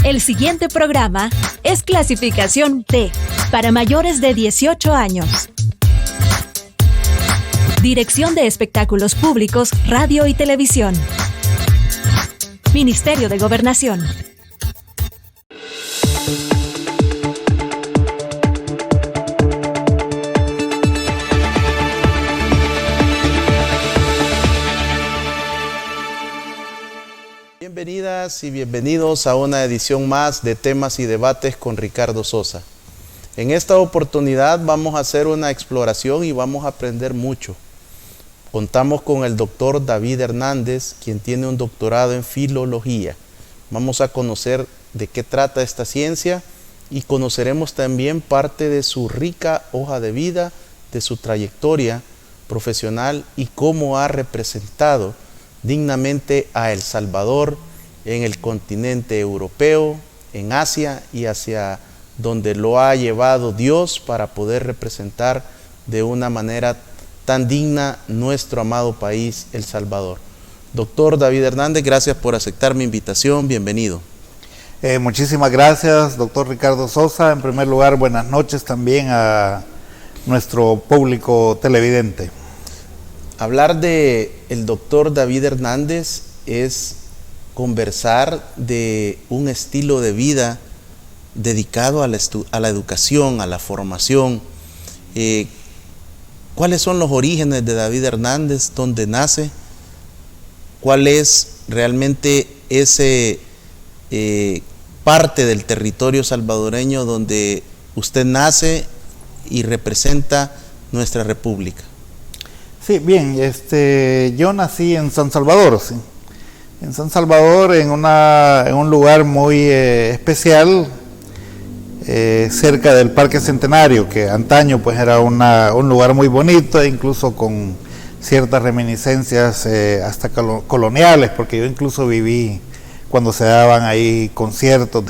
El siguiente programa es clasificación D, para mayores de 18 años. Dirección de Espectáculos Públicos, Radio y Televisión. Ministerio de Gobernación. Bienvenidas y bienvenidos a una edición más de Temas y Debates con Ricardo Sosa. En esta oportunidad vamos a hacer una exploración y vamos a aprender mucho. Contamos con el doctor David Hernández, quien tiene un doctorado en filología. Vamos a conocer de qué trata esta ciencia y conoceremos también parte de su rica hoja de vida, de su trayectoria profesional y cómo ha representado dignamente a El Salvador en el continente europeo, en Asia y hacia donde lo ha llevado Dios para poder representar de una manera tan digna nuestro amado país, El Salvador. Doctor David Hernández, gracias por aceptar mi invitación, bienvenido. Muchísimas gracias, doctor Ricardo Sosa. En primer lugar, buenas noches también a nuestro público televidente. Hablar de el doctor David Hernández es conversar de un estilo de vida dedicado a la educación, a la formación. ¿Cuáles son los orígenes de David Hernández? ¿Dónde nace? ¿Cuál es realmente ese parte del territorio salvadoreño donde usted nace y representa nuestra república? Sí, bien, yo nací en San Salvador, sí. En San Salvador, en un lugar muy especial, cerca del Parque Centenario, que antaño pues era un lugar muy bonito, incluso con ciertas reminiscencias hasta coloniales, porque yo incluso viví cuando se daban ahí conciertos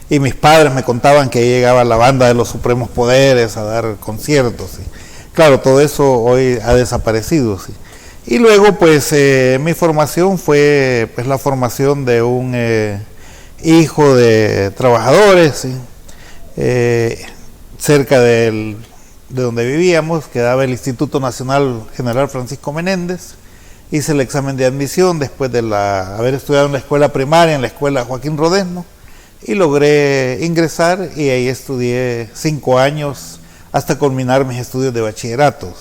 y mis padres me contaban que ahí llegaba la banda de los Supremos Poderes a dar conciertos, sí. Claro, todo eso hoy ha desaparecido, sí. Y luego, pues, mi formación fue, pues, la formación de un hijo de trabajadores, ¿sí? Cerca de donde vivíamos, quedaba el Instituto Nacional General Francisco Menéndez. Hice el examen de admisión después de haber estudiado en la escuela primaria, en la escuela Joaquín Rodesno, y logré ingresar, y ahí estudié 5 años, hasta culminar mis estudios de bachillerato.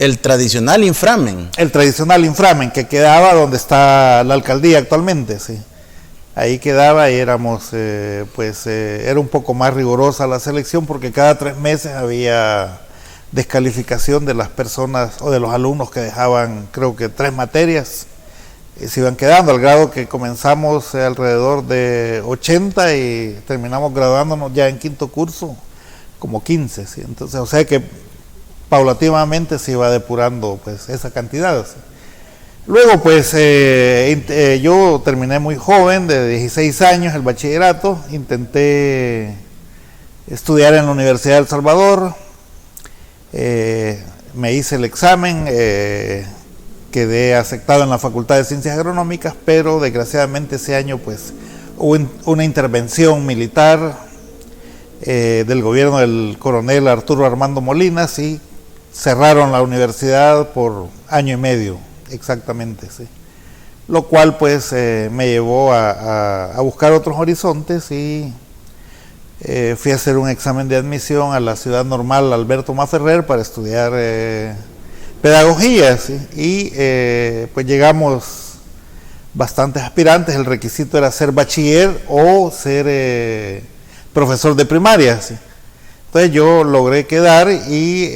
El tradicional inframen. El tradicional inframen, que quedaba donde está la alcaldía actualmente, sí. Ahí quedaba y éramos, era un poco más rigurosa la selección, porque cada 3 meses había descalificación de las personas o de los alumnos que dejaban, creo que 3 materias, se iban quedando, al grado que comenzamos alrededor de 80 y terminamos graduándonos ya en 5º curso, como 15, ¿sí? Entonces, o sea que paulativamente se iba depurando pues esa cantidad, ¿sí? Luego pues yo terminé muy joven, de 16 años, el bachillerato. Intenté estudiar en la Universidad de El Salvador, me hice el examen, quedé aceptado en la Facultad de Ciencias Agronómicas, pero desgraciadamente ese año pues hubo una intervención militar del gobierno del coronel Arturo Armando Molinas, y cerraron la universidad por año y medio exactamente, sí. Lo cual pues me llevó a buscar otros horizontes, y fui a hacer un examen de admisión a la Ciudad Normal Alberto Maferrer para estudiar pedagogía, ¿sí? Y pues llegamos bastantes aspirantes. El requisito era ser bachiller o ser profesor de primaria, ¿sí? Entonces yo logré quedar, y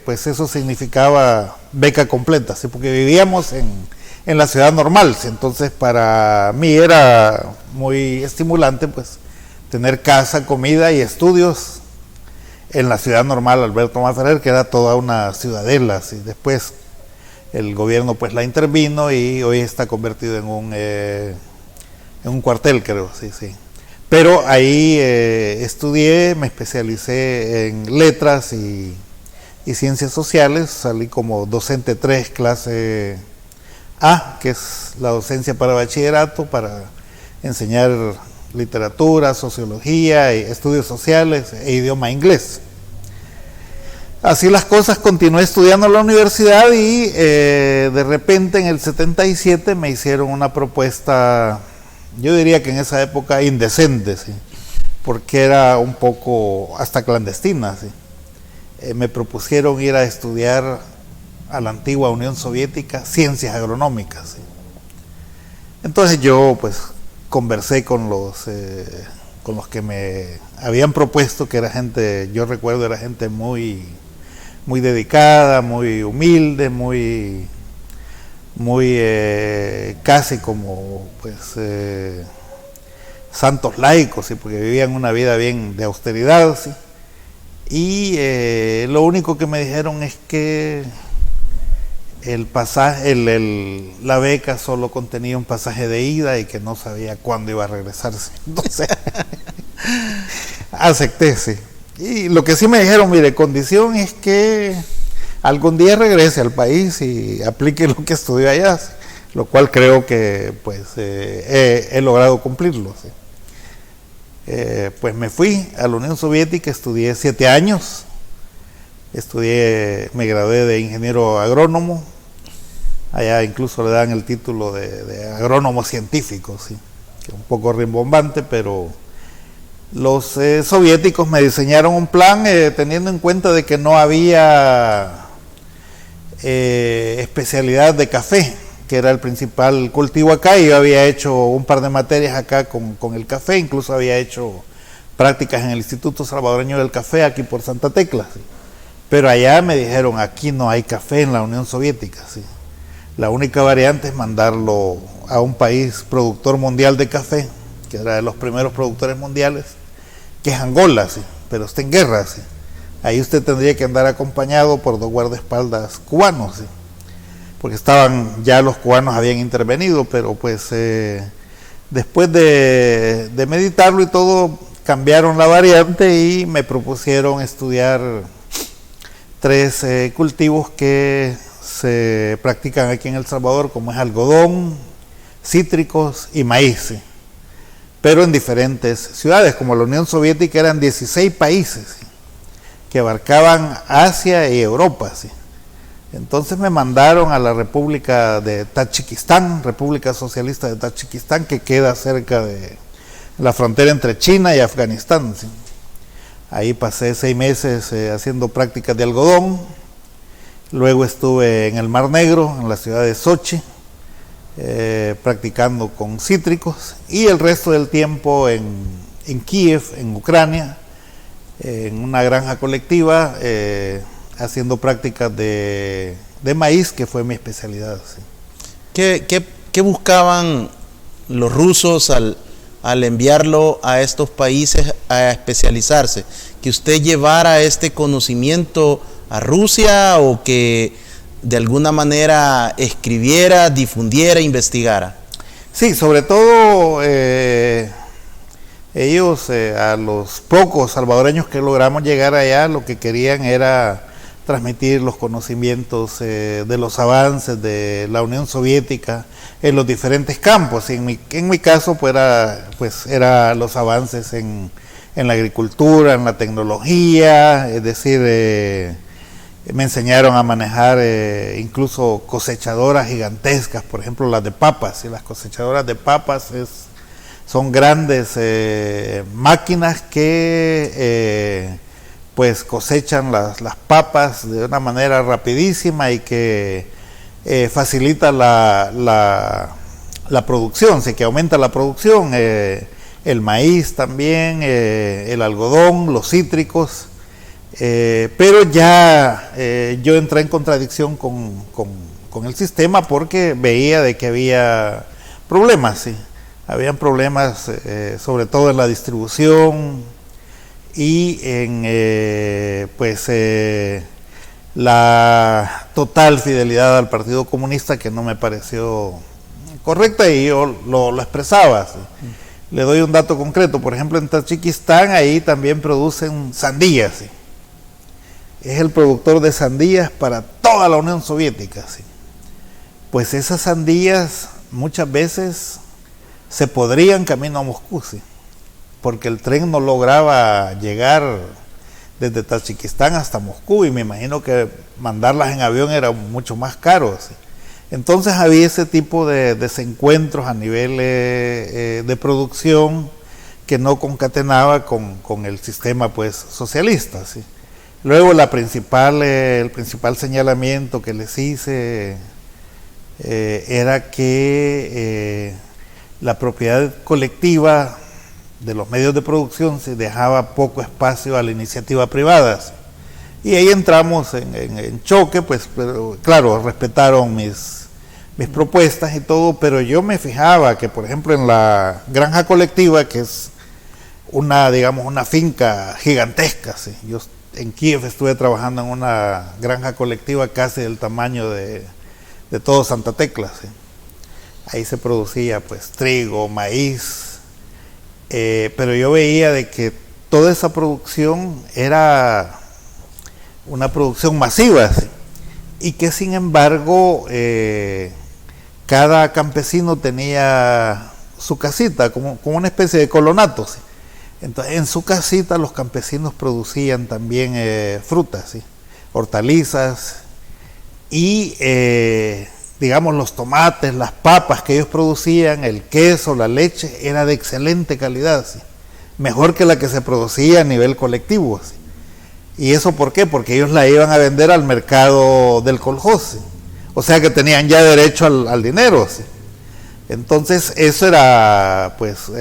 pues eso significaba beca completa, ¿sí? Porque vivíamos en la Ciudad Normal, ¿sí? Entonces para mí era muy estimulante pues tener casa, comida y estudios en la Ciudad Normal Alberto Maferrer, que era toda una ciudadela, ¿sí? Después el gobierno pues la intervino y hoy está convertido en un cuartel, creo, sí, sí. Pero ahí estudié, me especialicé en letras y ciencias sociales, salí como docente 3, clase A, que es la docencia para bachillerato, para enseñar literatura, sociología, estudios sociales e idioma inglés. Así las cosas, continué estudiando en la universidad y de repente en el 77 me hicieron una propuesta, yo diría que en esa época indecente, ¿sí? Porque era un poco hasta clandestina, ¿sí? Me propusieron ir a estudiar a la antigua Unión Soviética ciencias agronómicas, ¿sí? Entonces yo pues conversé con los que me habían propuesto, que era gente, yo recuerdo era gente muy dedicada, muy humilde, muy casi como pues santos laicos, ¿sí? Porque vivían una vida bien de austeridad, ¿sí? Y lo único que me dijeron es que el pasaje, la beca solo contenía un pasaje de ida y que no sabía cuándo iba a regresarse. Entonces acepté, sí. Y lo que sí me dijeron, mire, condición es que algún día regrese al país y aplique lo que estudió allá, ¿sí? Lo cual creo que pues he logrado cumplirlo, ¿sí? Pues me fui a la Unión Soviética, estudié 7 años, me gradué de ingeniero agrónomo, allá incluso le dan el título de agrónomo científico, ¿sí? Que es un poco rimbombante, pero los soviéticos me diseñaron un plan teniendo en cuenta de que no había especialidad de café, que era el principal cultivo acá, y yo había hecho un par de materias acá con el café, incluso había hecho prácticas en el Instituto Salvadoreño del Café, aquí por Santa Tecla, ¿sí? Pero allá me dijeron, aquí no hay café en la Unión Soviética, ¿sí? La única variante es mandarlo a un país productor mundial de café, que era de los primeros productores mundiales, que es Angola, ¿sí? Pero está en guerra, ¿sí? Ahí usted tendría que andar acompañado por 2 guardaespaldas cubanos, ¿sí? Porque ya los cubanos habían intervenido, pero pues después de meditarlo y todo, cambiaron la variante y me propusieron estudiar 3 cultivos que se practican aquí en El Salvador, como es algodón, cítricos y maíz, ¿sí? Pero en diferentes ciudades. Como la Unión Soviética eran 16 países, ¿sí? Que abarcaban Asia y Europa, ¿sí? Entonces me mandaron a la República de Tayikistán, República Socialista de Tayikistán, que queda cerca de la frontera entre China y Afganistán, ¿sí? Ahí pasé 6 meses haciendo prácticas de algodón. Luego estuve en el Mar Negro, en la ciudad de Sochi, practicando con cítricos, y el resto del tiempo en Kiev, en Ucrania, en una granja colectiva, haciendo prácticas de maíz, que fue mi especialidad, ¿sí? ¿Qué buscaban los rusos al enviarlo a estos países a especializarse? ¿Que usted llevara este conocimiento a Rusia o que de alguna manera escribiera, difundiera, investigara? Sí, sobre todo ellos, a los pocos salvadoreños que logramos llegar allá, lo que querían era transmitir los conocimientos de los avances de la Unión Soviética en los diferentes campos. En mi caso pues era los avances en la agricultura, en la tecnología, es decir, me enseñaron a manejar incluso cosechadoras gigantescas, por ejemplo las de papas, y las cosechadoras de papas son grandes máquinas que pues cosechan las papas de una manera rapidísima y que facilita la producción, sí, que aumenta la producción, el maíz también, el algodón, los cítricos, pero ya yo entré en contradicción con el sistema porque veía de que había problemas, sí, habían problemas sobre todo en la distribución y en la total fidelidad al Partido Comunista, que no me pareció correcta, y yo lo expresaba, ¿sí? Le doy un dato concreto. Por ejemplo, en Tayikistán ahí también producen sandías, ¿sí? Es el productor de sandías para toda la Unión Soviética, ¿sí? Pues esas sandías muchas veces se podrían camino a Moscú, ¿sí? porque el tren no lograba llegar desde Tayikistán hasta Moscú, y me imagino que mandarlas en avión era mucho más caro, ¿sí? Entonces había ese tipo de desencuentros a nivel de producción que no concatenaba con el sistema pues socialista, ¿sí? Luego el principal señalamiento que les hice era que la propiedad colectiva de los medios de producción se dejaba poco espacio a la iniciativa privada, ¿sí? Y ahí entramos en choque, pues, pero claro, respetaron mis propuestas y todo, pero yo me fijaba que, por ejemplo, en la granja colectiva, que es una finca gigantesca, ¿sí? Yo en Kiev estuve trabajando en una granja colectiva casi del tamaño de todo Santa Tecla, ¿sí? Ahí se producía pues trigo, maíz, pero yo veía de que toda esa producción era una producción masiva, ¿sí? Y que sin embargo cada campesino tenía su casita, como una especie de colonato, ¿sí? Entonces, en su casita los campesinos producían también frutas, ¿sí? Hortalizas, y digamos los tomates, las papas que ellos producían, el queso, la leche, era de excelente calidad, ¿sí? Mejor que la que se producía a nivel colectivo, ¿sí? ¿Y eso por qué? Porque ellos la iban a vender al mercado del kolhoz, ¿sí? O sea que tenían ya derecho al dinero, ¿sí? Entonces eso era pues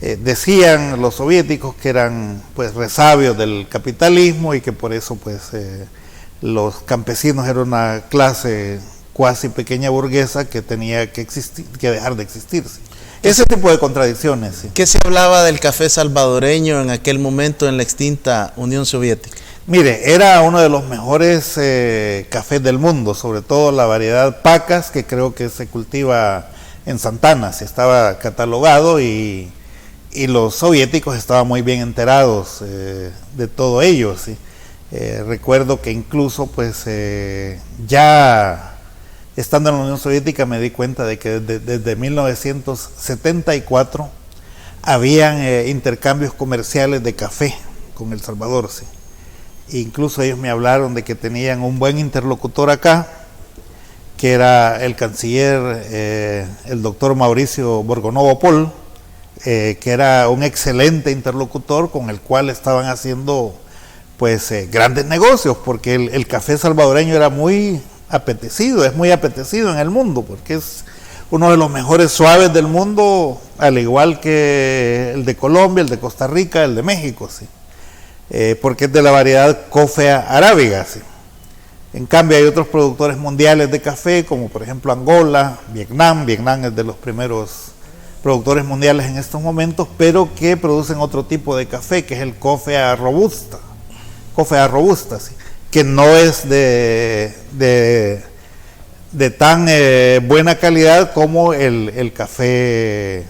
decían los soviéticos que eran pues resabios del capitalismo, y que por eso pues los campesinos eran una clase cuasi pequeña burguesa que tenía que existir, que dejar de existir, ¿sí? Ese tipo de contradicciones, ¿sí? ¿Qué se hablaba del café salvadoreño en aquel momento en la extinta Unión Soviética? Mire, era uno de los mejores cafés del mundo, sobre todo la variedad Pacas, que creo que se cultiva en Santana, ¿sí? Estaba catalogado, y los soviéticos estaban muy bien enterados de todo ello, ¿sí? Recuerdo que incluso pues ya estando en la Unión Soviética me di cuenta de que desde 1974 habían intercambios comerciales de café con El Salvador, ¿sí? Incluso ellos me hablaron de que tenían un buen interlocutor acá, que era el canciller, el doctor Mauricio Borgonovo Pol, que era un excelente interlocutor con el cual estaban haciendo pues grandes negocios, porque el café salvadoreño era muy apetecido, es muy apetecido en el mundo, porque es uno de los mejores suaves del mundo, al igual que el de Colombia, el de Costa Rica, el de México, ¿sí? Porque es de la variedad Coffea arábiga, ¿sí? En cambio hay otros productores mundiales de café, como por ejemplo Angola, Vietnam es de los primeros productores mundiales en estos momentos, pero que producen otro tipo de café, que es el Coffea robusta, ¿sí? Que no es de tan buena calidad como el café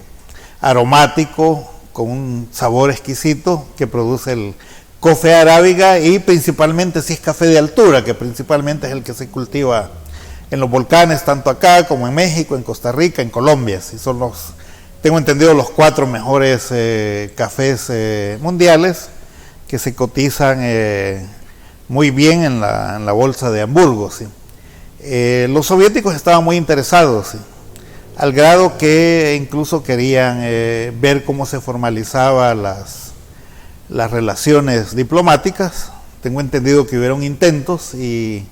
aromático con un sabor exquisito que produce el Coffea arábiga, y principalmente si es café de altura, que principalmente es el que se cultiva en los volcanes, tanto acá como en México, en Costa Rica, en Colombia. ¿Sí? Son tengo entendido, los 4 mejores cafés mundiales que se cotizan muy bien en la bolsa de Hamburgo, ¿sí? Los soviéticos estaban muy interesados, ¿sí? Al grado que incluso querían ver cómo se formalizaban las relaciones diplomáticas. Tengo entendido que hubieron intentos, y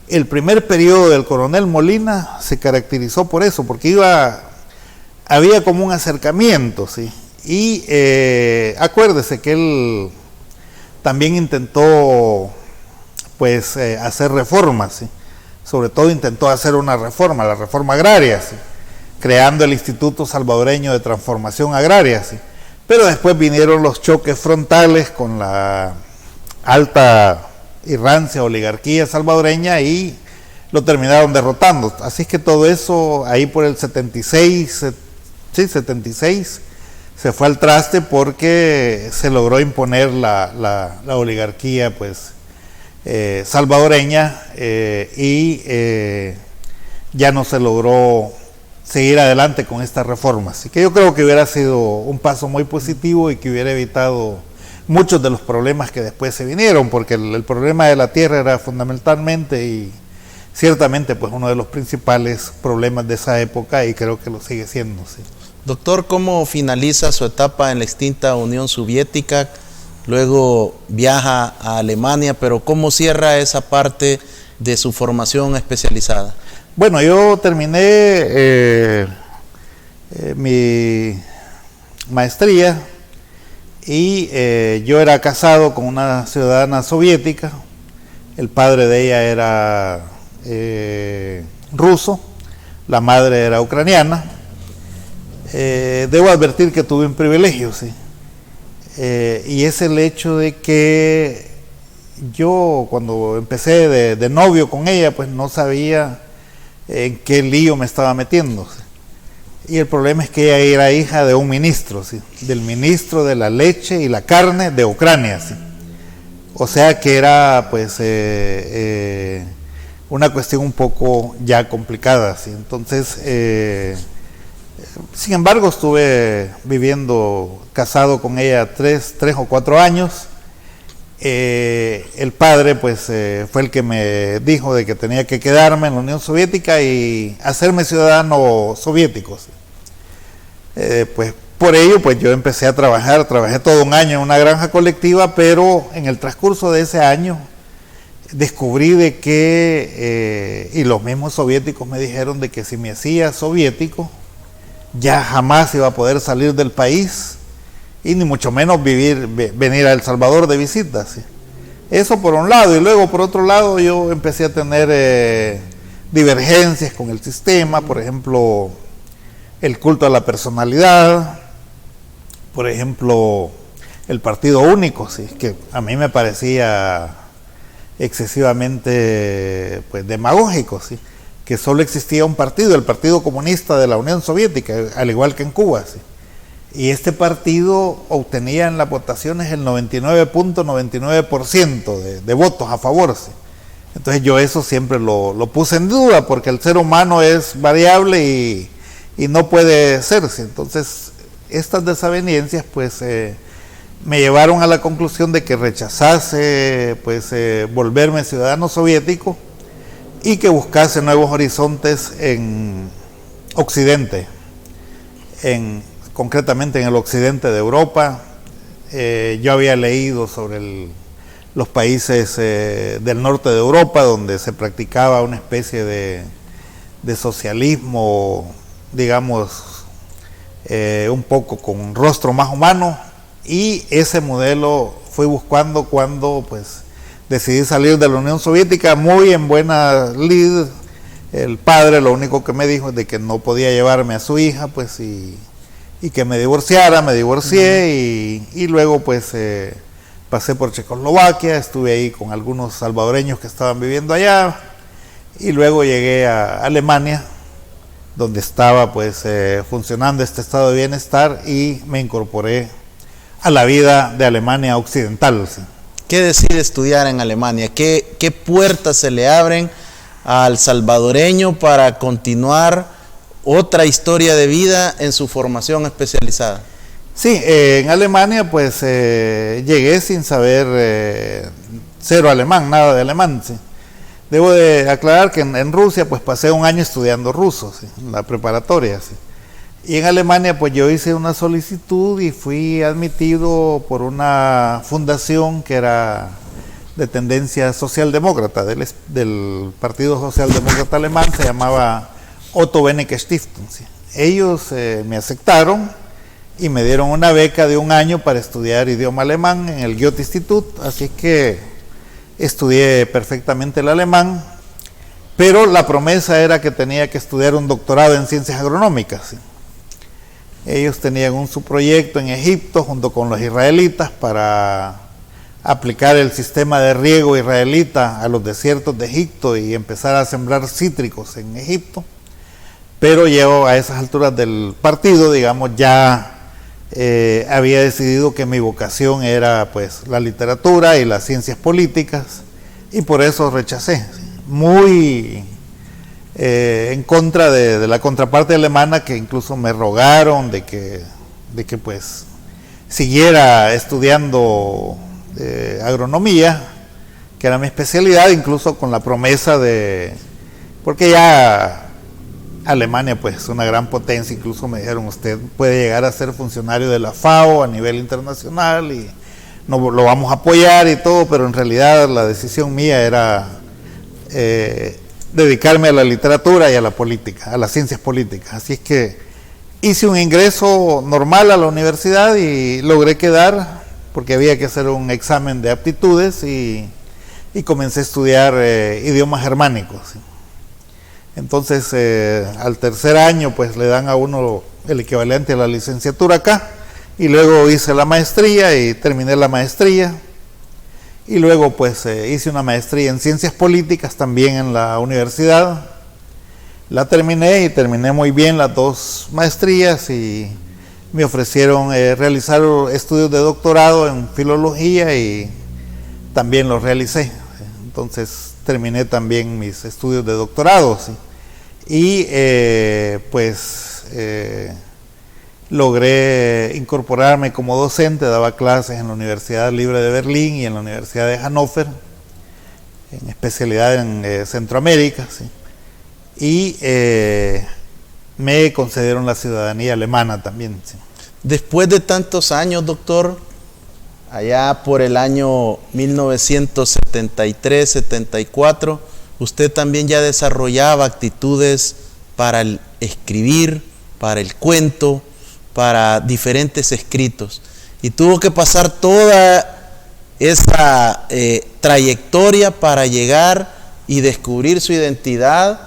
el primer periodo del coronel Molina se caracterizó por eso, porque había como un acercamiento, ¿sí? Y acuérdese que él también intentó pues hacer reformas, ¿sí? Sobre todo intentó hacer una reforma, la reforma agraria, ¿sí? Creando el Instituto Salvadoreño de Transformación Agraria, ¿sí? Pero después vinieron los choques frontales con la alta y rancia oligarquía salvadoreña, y lo terminaron derrotando. Así es que todo eso ahí por el 76 se fue al traste, porque se logró imponer la oligarquía pues salvadoreña, y ya no se logró seguir adelante con estas reformas. Así que yo creo que hubiera sido un paso muy positivo y que hubiera evitado muchos de los problemas que después se vinieron, porque el problema de la tierra era fundamentalmente y ciertamente pues uno de los principales problemas de esa época, y creo que lo sigue siendo. Sí. Doctor, ¿cómo finaliza su etapa en la extinta Unión Soviética? Luego viaja a Alemania, pero ¿cómo cierra esa parte de su formación especializada? Bueno, yo terminé mi maestría y yo era casado con una ciudadana soviética. El padre de ella era ruso, la madre era ucraniana. Debo advertir que tuve un privilegio, sí. Y es el hecho de que yo cuando empecé de novio con ella, pues no sabía en qué lío me estaba metiendo. ¿Sí? Y el problema es que ella era hija de un ministro, ¿sí? Del ministro de la leche y la carne de Ucrania. ¿Sí? O sea que era pues una cuestión un poco ya complicada. ¿Sí? Entonces, sin embargo, estuve viviendo casado con ella 3 o 4 años. El padre pues fue el que me dijo de que tenía que quedarme en la Unión Soviética y hacerme ciudadano soviético. Pues por ello pues yo empecé a trabajé todo un año en una granja colectiva, pero en el transcurso de ese año descubrí de que, y los mismos soviéticos me dijeron de que si me hacía soviético, ya jamás iba a poder salir del país y ni mucho menos venir a El Salvador de visita. ¿Sí? Eso por un lado, y luego por otro lado yo empecé a tener divergencias con el sistema, por ejemplo, el culto a la personalidad, por ejemplo, el partido único, ¿sí? Que a mí me parecía excesivamente pues demagógico, ¿sí? Que solo existía un partido, el Partido Comunista de la Unión Soviética, al igual que en Cuba, ¿sí? Y este partido obtenía en las votaciones el 99.99% de votos a favor, ¿sí? Entonces yo eso siempre lo puse en duda, porque el ser humano es variable y no puede ser, ¿sí? Entonces estas desavenencias pues me llevaron a la conclusión de que rechazase pues volverme ciudadano soviético y que buscase nuevos horizontes en Occidente, concretamente en el occidente de Europa. Yo había leído sobre los países del norte de Europa, donde se practicaba una especie de socialismo, digamos, un poco con rostro más humano, y ese modelo fui buscando cuando pues decidí salir de la Unión Soviética muy en buena lid. El padre lo único que me dijo es de que no podía llevarme a su hija, pues, y que me divorciara. Me divorcié y luego pues pasé por Checoslovaquia, estuve ahí con algunos salvadoreños que estaban viviendo allá, y luego llegué a Alemania, donde estaba pues funcionando este estado de bienestar, y me incorporé a la vida de Alemania occidental. ¿Sí? ¿Qué decide estudiar en Alemania? ¿Qué puertas se le abren al salvadoreño para continuar otra historia de vida en su formación especializada? Sí, en Alemania pues llegué sin saber cero alemán, nada de alemán. ¿Sí? Debo de aclarar que en Rusia pues pasé un año estudiando ruso, ¿sí? En la preparatoria. ¿Sí? Y en Alemania pues yo hice una solicitud y fui admitido por una fundación que era de tendencia socialdemócrata, del Partido Socialdemócrata Alemán, se llamaba Otto Benecke Stiftung. ¿Sí? Ellos me aceptaron y me dieron una beca de un año para estudiar idioma alemán en el Goethe-Institut, así que estudié perfectamente el alemán, pero la promesa era que tenía que estudiar un doctorado en ciencias agronómicas. ¿Sí? Ellos tenían su proyecto en Egipto junto con los israelitas para aplicar el sistema de riego israelita a los desiertos de Egipto y empezar a sembrar cítricos en Egipto. Pero yo a esas alturas del partido, digamos, ya había decidido que mi vocación era pues la literatura y las ciencias políticas, y por eso rechacé. Muy en contra de la contraparte alemana, que incluso me rogaron de que pues siguiera estudiando agronomía, que era mi especialidad, incluso con la promesa porque ya Alemania pues es una gran potencia, incluso me dijeron, usted puede llegar a ser funcionario de la FAO a nivel internacional y no lo vamos a apoyar y todo, pero en realidad la decisión mía era dedicarme a la literatura y a la política, a las ciencias políticas. Así es que hice un ingreso normal a la universidad y logré quedar, porque había que hacer un examen de aptitudes, y comencé a estudiar idiomas germánicos. ¿Sí? Entonces, al tercer año, pues le dan a uno el equivalente a la licenciatura acá, y luego hice la maestría y terminé la maestría, y luego pues hice una maestría en ciencias políticas también en la universidad. La terminé y terminé muy bien las dos maestrías, y me ofrecieron realizar estudios de doctorado en filología y también los realicé. Entonces terminé también mis estudios de doctorado, ¿sí? Y logré incorporarme como docente, daba clases en la Universidad Libre de Berlín y en la Universidad de Hannover, en especialidad en Centroamérica, ¿sí? Y me concedieron la ciudadanía alemana también, ¿sí? Después de tantos años, doctor, allá por el año 1973-74, usted también ya desarrollaba actitudes para el escribir, para el cuento, para diferentes escritos, y tuvo que pasar toda esa trayectoria para llegar y descubrir su identidad,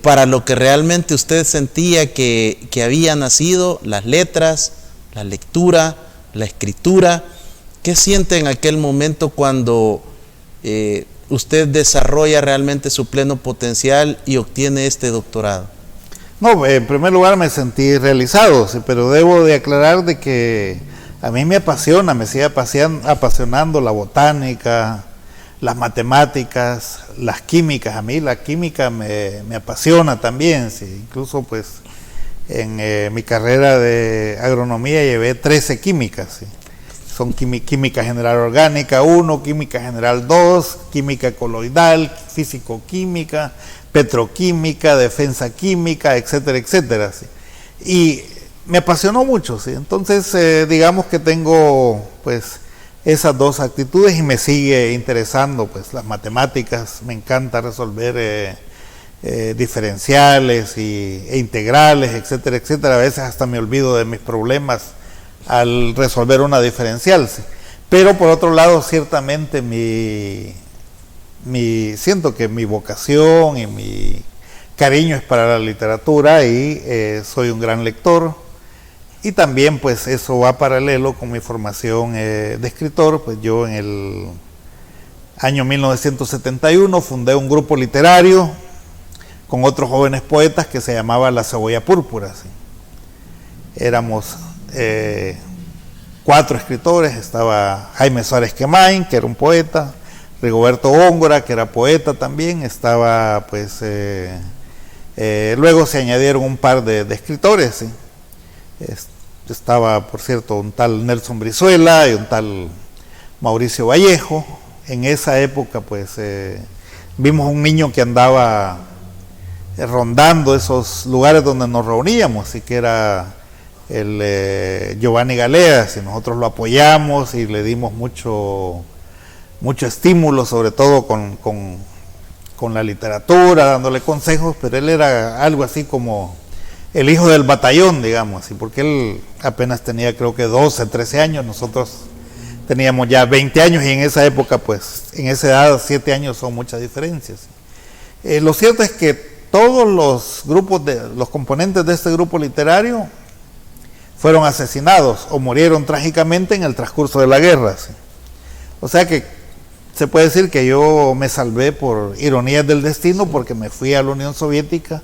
para lo que realmente usted sentía que había nacido: las letras, la lectura, la escritura. ¿Qué siente en aquel momento cuando usted desarrolla realmente su pleno potencial y obtiene este doctorado? No, en primer lugar me sentí realizado, sí, pero debo de aclarar de que a mí me apasiona, me sigue apasionando la botánica, las matemáticas, las químicas. A mí la química me apasiona también, sí. Incluso pues en mi carrera de agronomía llevé 13 químicas, sí. Son química general orgánica 1, química general 2, química coloidal, físico-química, petroquímica, defensa química, etcétera, etcétera, ¿sí? Y me apasionó mucho, ¿sí? Entonces, digamos que tengo pues esas dos actitudes, y me sigue interesando pues las matemáticas. Me encanta resolver diferenciales e integrales, etcétera, etcétera. A veces hasta me olvido de mis problemas al resolver una diferencial, ¿sí? Pero por otro lado, ciertamente siento que mi vocación y mi cariño es para la literatura, y soy un gran lector, y también pues eso va paralelo con mi formación de escritor. Pues yo en el año 1971 fundé un grupo literario con otros jóvenes poetas que se llamaba La Cebolla Púrpura, ¿sí? Éramos 4 escritores. Estaba Jaime Suárez Quemain, que era un poeta; Rigoberto Góngora, que era poeta también; estaba pues luego se añadieron un par de escritores, ¿sí? Estaba, por cierto, un tal Nelson Brizuela y un tal Mauricio Vallejo. En esa época pues vimos un niño que andaba rondando esos lugares donde nos reuníamos, y que era el Giovanni Galeas, y nosotros lo apoyamos y le dimos mucho estímulo, sobre todo con la literatura, dándole consejos. Pero él era algo así como el hijo del batallón, digamos, y porque él apenas tenía, creo que 12, 13 años, nosotros teníamos ya 20 años, y en esa época, pues, en esa edad, 7 años son muchas diferencias. Lo cierto es que todos los componentes de este grupo literario fueron asesinados o murieron trágicamente en el transcurso de la guerra, ¿sí? O sea que se puede decir que yo me salvé por ironías del destino, porque me fui a la Unión Soviética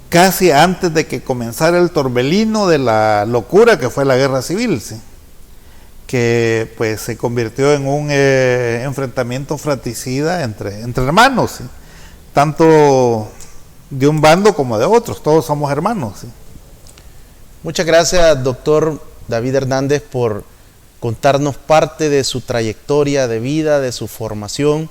casi antes de que comenzara el torbellino de la locura que fue la guerra civil, ¿sí? Que pues se convirtió en un enfrentamiento fratricida entre hermanos, ¿sí? Tanto de un bando como de otros, todos somos hermanos, ¿sí? Muchas gracias, doctor David Hernández, por contarnos parte de su trayectoria de vida, de su formación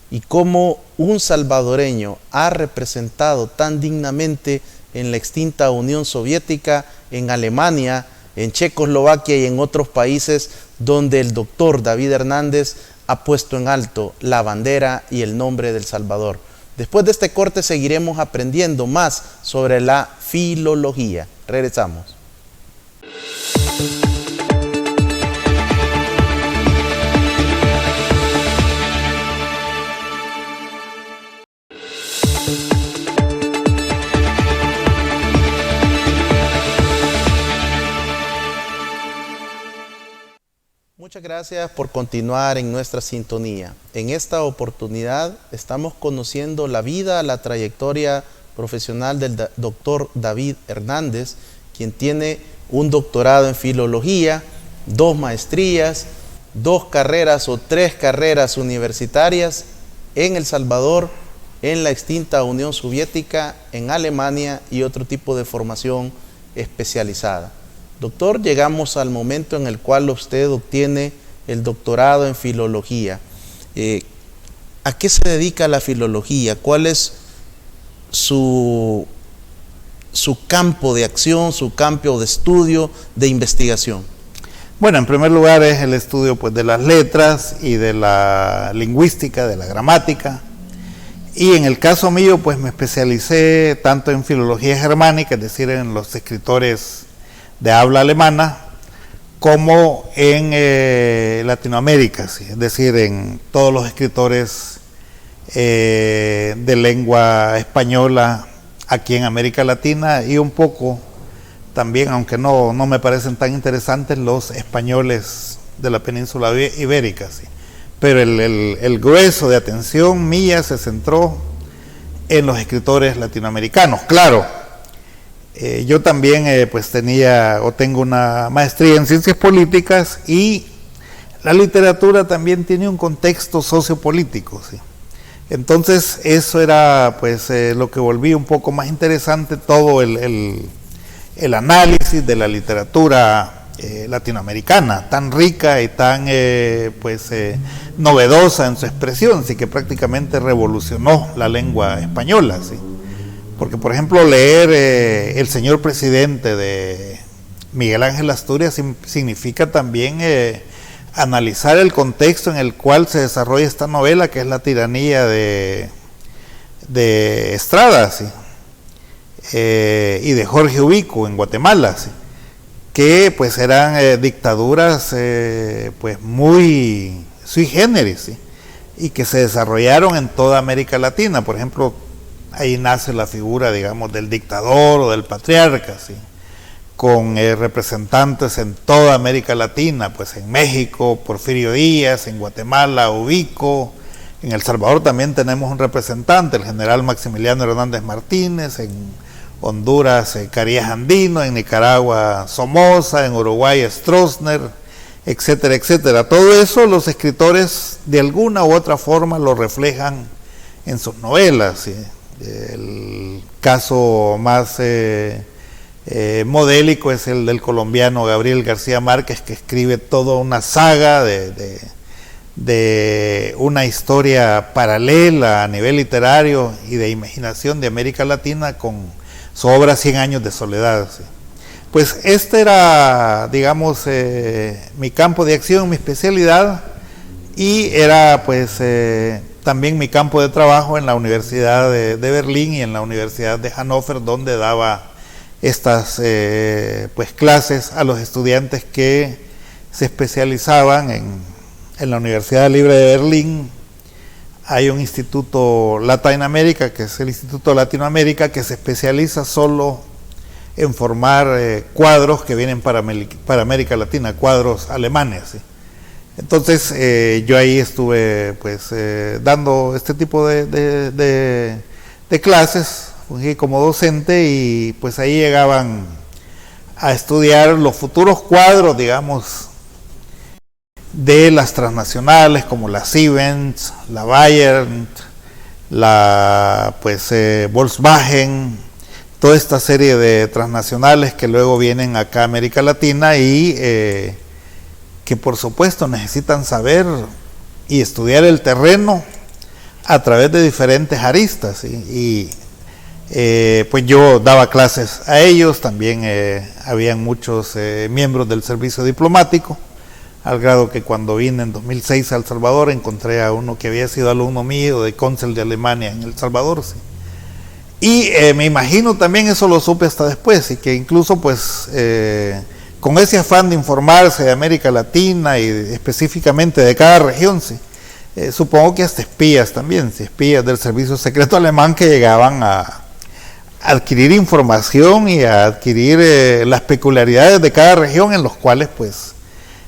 y cómo un salvadoreño ha representado tan dignamente en la extinta Unión Soviética, en Alemania, en Checoslovaquia y en otros países donde el doctor David Hernández ha puesto en alto la bandera y el nombre del Salvador. Después de este corte seguiremos aprendiendo más sobre la filología. Regresamos. Muchas gracias por continuar en nuestra sintonía. En esta oportunidad estamos conociendo la vida, la trayectoria profesional del doctor David Hernández, quien tiene un doctorado en filología, 2 maestrías, 2 carreras o 3 carreras universitarias en El Salvador, en la extinta Unión Soviética, en Alemania y otro tipo de formación especializada. Doctor, llegamos al momento en el cual usted obtiene el doctorado en filología. ¿A qué se dedica la filología? ¿Cuál es su campo de acción, su campo de estudio, de investigación? Bueno, en primer lugar es el estudio pues, de las letras y de la lingüística, de la gramática. Y en el caso mío, pues me especialicé tanto en filología germánica, es decir, en los escritores de habla alemana, como en Latinoamérica, ¿sí? Es decir, en todos los escritores de lengua española aquí en América Latina y un poco también, aunque no me parecen tan interesantes, los españoles de la península ibérica, ¿sí? Pero el grueso de atención mía se centró en los escritores latinoamericanos. Claro, yo también pues tengo una maestría en ciencias políticas y la literatura también tiene un contexto sociopolítico, ¿sí? Entonces eso era pues lo que volvía un poco más interesante todo el análisis de la literatura latinoamericana, tan rica y tan novedosa en su expresión, sí, que prácticamente revolucionó la lengua española, ¿sí? Porque, por ejemplo, leer El señor presidente de Miguel Ángel Asturias significa también analizar el contexto en el cual se desarrolla esta novela, que es la tiranía de Estrada, ¿sí? Y de Jorge Ubico en Guatemala, ¿sí? Que pues eran dictaduras pues muy sui generis, ¿sí? Y que se desarrollaron en toda América Latina. Por ejemplo, ahí nace la figura, digamos, del dictador o del patriarca, ¿sí? Con representantes en toda América Latina, pues en México, Porfirio Díaz, en Guatemala, Ubico, en El Salvador también tenemos un representante, el general Maximiliano Hernández Martínez, en Honduras, Carías Andino, en Nicaragua, Somoza, en Uruguay, Stroessner, etcétera, etcétera. Todo eso los escritores de alguna u otra forma lo reflejan en sus novelas, ¿sí? El caso más modélico es el del colombiano Gabriel García Márquez, que escribe toda una saga de una historia paralela a nivel literario y de imaginación de América Latina con su obra 100 años de soledad, ¿sí? Pues este era, digamos, mi campo de acción, mi especialidad, y era pues también mi campo de trabajo en la Universidad de Berlín y en la Universidad de Hannover, donde daba estas pues clases a los estudiantes que se especializaban en la Universidad Libre de Berlín. Hay un instituto Latinoamérica, que es el Instituto Latinoamérica, que se especializa solo en formar cuadros que vienen para América Latina, cuadros alemanes, ¿sí? Entonces yo ahí estuve pues dando este tipo de clases, fungí como docente y pues ahí llegaban a estudiar los futuros cuadros, digamos, de las transnacionales como la Siemens, la Bayern, Volkswagen, toda esta serie de transnacionales que luego vienen acá a América Latina y que por supuesto necesitan saber y estudiar el terreno a través de diferentes aristas, ¿sí? Pues yo daba clases a ellos, también habían muchos miembros del servicio diplomático, al grado que cuando vine en 2006 a El Salvador encontré a uno que había sido alumno mío de cónsul de Alemania en El Salvador, ¿sí? Y me imagino también, eso lo supe hasta después, y que incluso pues con ese afán de informarse de América Latina y específicamente de cada región, ¿sí? Supongo que hasta espías también, ¿sí? Espías del servicio secreto alemán que llegaban a adquirir información y a adquirir las peculiaridades de cada región, en los cuales pues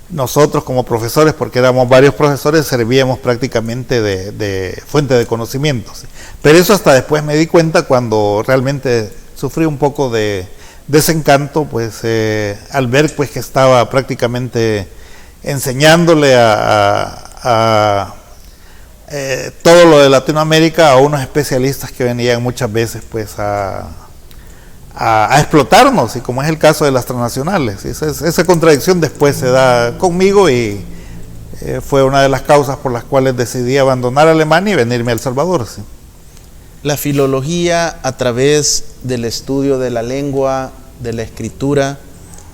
nosotros como profesores, porque éramos varios profesores, servíamos prácticamente de fuente de conocimientos, ¿sí? Pero eso hasta después me di cuenta, cuando realmente sufrí un poco de desencanto, pues al ver pues que estaba prácticamente enseñándole a todo lo de Latinoamérica a unos especialistas que venían muchas veces pues a explotarnos, y como es el caso de las transnacionales. Esa contradicción después se da conmigo y fue una de las causas por las cuales decidí abandonar Alemania y venirme a El Salvador, ¿sí? La filología, a través del estudio de la lengua, de la escritura,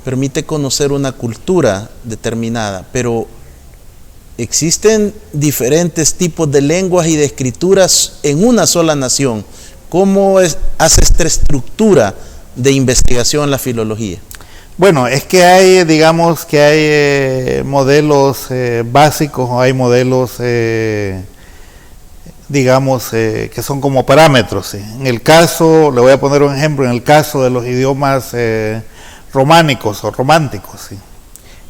permite conocer una cultura determinada, pero existen diferentes tipos de lenguas y de escrituras en una sola nación. ¿Cómo hace esta estructura de investigación la filología? Bueno, es que hay, digamos que hay modelos básicos, o hay modelos que son como parámetros, ¿sí? En el caso, le voy a poner un ejemplo, en el caso de los idiomas románicos o románticos, ¿sí?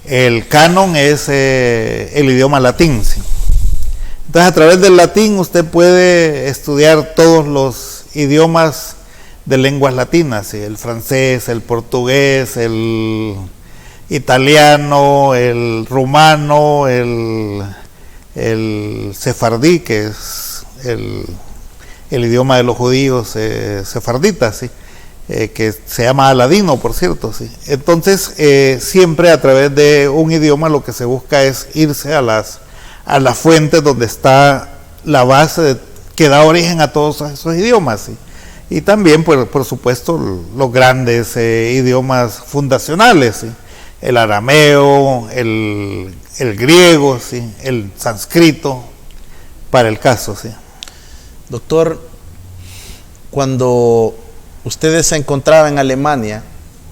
El canon es el idioma latín, ¿sí? Entonces, a través del latín usted puede estudiar todos los idiomas de lenguas latinas, ¿sí? El francés, el portugués, el italiano, el rumano, el sefardí, que es el idioma de los judíos sefarditas, ¿sí? Que se llama aladino, por cierto, ¿sí? Entonces, siempre a través de un idioma lo que se busca es irse a las fuentes donde está la base que da origen a todos esos idiomas, ¿sí? Y también, pues, por supuesto, los grandes idiomas fundacionales, ¿sí? El arameo, el griego, ¿sí? El sánscrito, para el caso, ¿sí? Doctor, cuando ustedes se encontraban en Alemania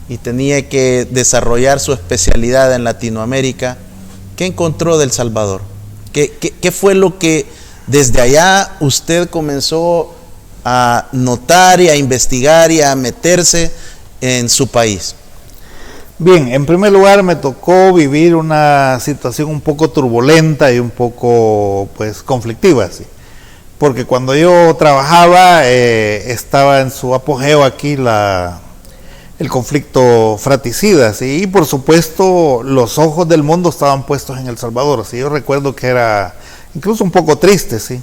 y tenía que desarrollar su especialidad en Latinoamérica, ¿qué encontró de El Salvador? ¿Qué fue lo que desde allá usted comenzó a notar y a investigar y a meterse en su país? Bien, en primer lugar me tocó vivir una situación un poco turbulenta y un poco pues conflictiva, ¿sí? Porque cuando yo trabajaba estaba en su apogeo aquí el conflicto fratricida, ¿sí? Y por supuesto los ojos del mundo estaban puestos en El Salvador, ¿sí? Yo recuerdo que era incluso un poco triste, ¿sí?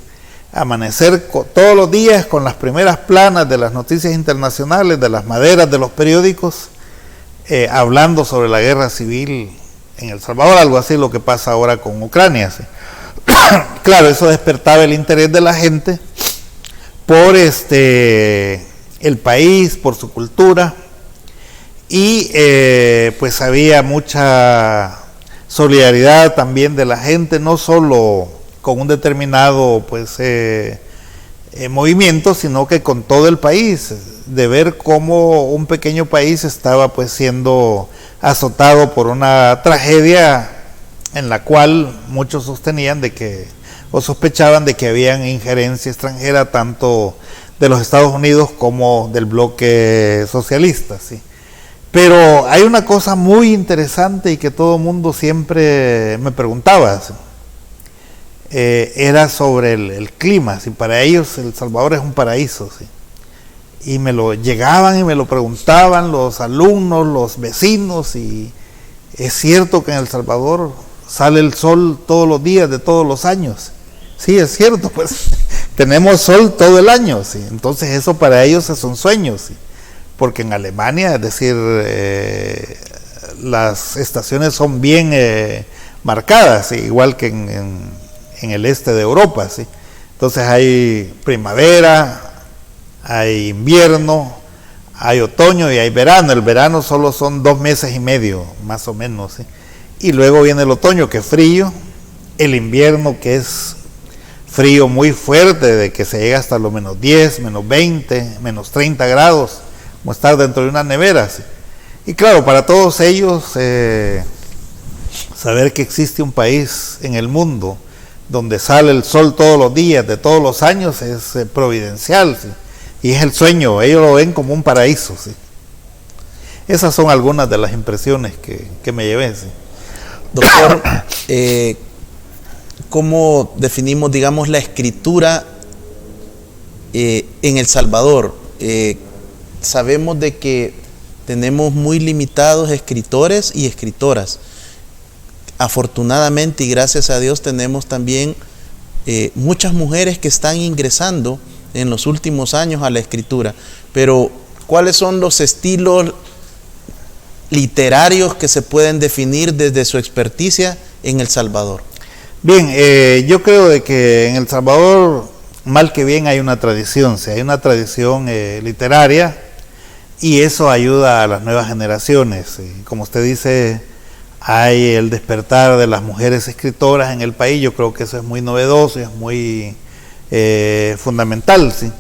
Amanecer todos los días con las primeras planas de las noticias internacionales, de las maderas de los periódicos, hablando sobre la guerra civil en El Salvador, algo así lo que pasa ahora con Ucrania, ¿sí? Claro, eso despertaba el interés de la gente por el país, por su cultura, y pues había mucha solidaridad también de la gente, no solo con un determinado pues movimiento, sino que con todo el país, de ver cómo un pequeño país estaba pues siendo azotado por una tragedia en la cual muchos sostenían o sospechaban de que habían injerencia extranjera tanto de los Estados Unidos como del bloque socialista, ¿sí? Pero hay una cosa muy interesante y que todo el mundo siempre me preguntaba, ¿sí? Era sobre el clima, ¿sí? Para ellos El Salvador es un paraíso, ¿sí? Y me lo llegaban y me lo preguntaban los alumnos, los vecinos, y es cierto que en El Salvador sale el sol todos los días de todos los años. Sí, es cierto, pues tenemos sol todo el año, ¿sí? Entonces eso para ellos es un sueño, ¿sí? Porque en Alemania, es decir, las estaciones son bien marcadas, ¿sí? Igual que en el este de Europa, ¿sí? Entonces hay primavera, hay invierno, hay otoño y hay verano. El verano solo son 2 meses y medio, más o menos, ¿sí? Y luego viene el otoño, que es frío, el invierno, que es frío muy fuerte, de que se llega hasta los -10, -20, -30 grados, como estar dentro de una nevera, ¿sí? Y claro, para todos ellos, saber que existe un país en el mundo donde sale el sol todos los días, de todos los años, es providencial, ¿sí? Y es el sueño, ellos lo ven como un paraíso, ¿sí? Esas son algunas de las impresiones que me llevé, ¿sí? Doctor, ¿cómo definimos, digamos, la escritura en El Salvador? Sabemos de que tenemos muy limitados escritores y escritoras. Afortunadamente y gracias a Dios tenemos también muchas mujeres que están ingresando en los últimos años a la escritura. Pero, ¿cuáles son los estilos literarios que se pueden definir desde su experticia en El Salvador? Bien, yo creo de que en El Salvador, mal que bien, hay una tradición, ¿sí? Hay una tradición literaria, y eso ayuda a las nuevas generaciones, ¿sí? Como usted dice, hay el despertar de las mujeres escritoras en el país. Yo creo que eso es muy novedoso y es muy fundamental, ¿sí?